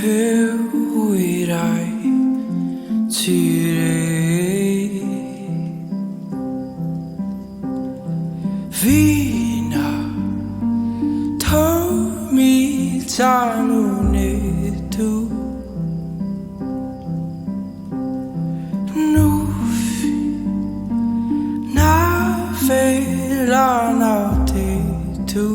i dig til det. Viner mi tanune du nu na vela na det du.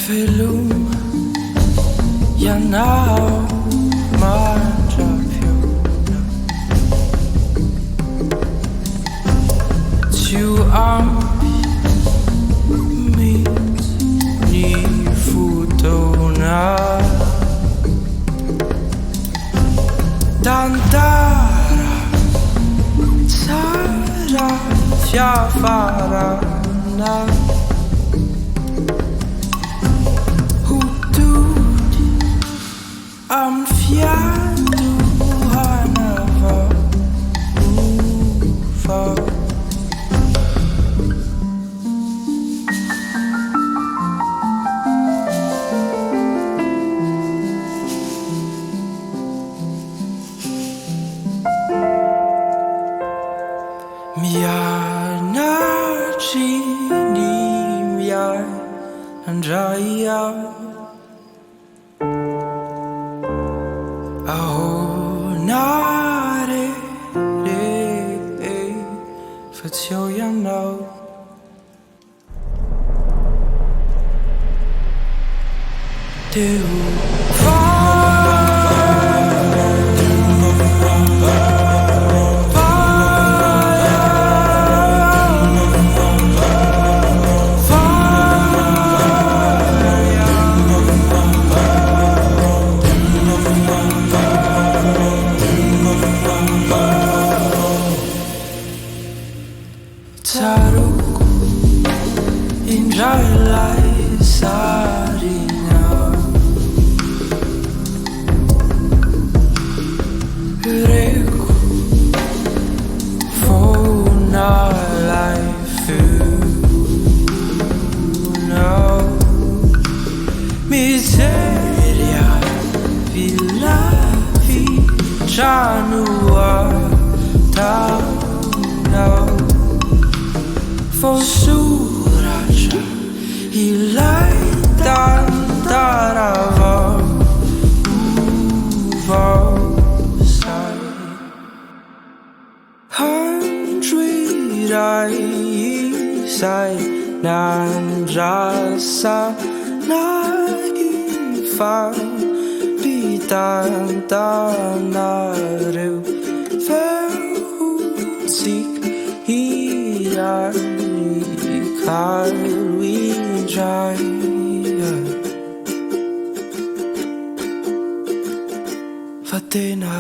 Felum ja now manja piuna tu mit ni futona dandara tsara fiafarana. Am fjern du hana var Miana chini mia anjaya nare för att jag know du Taruku in Jailai Sarina Reku Fona Life No Miseria Villa Janua Tau For suraja ilaitan tarava uvosai 100 sai nanjasa naifan bitantanaru verhutsik hiar Kan we try Fatina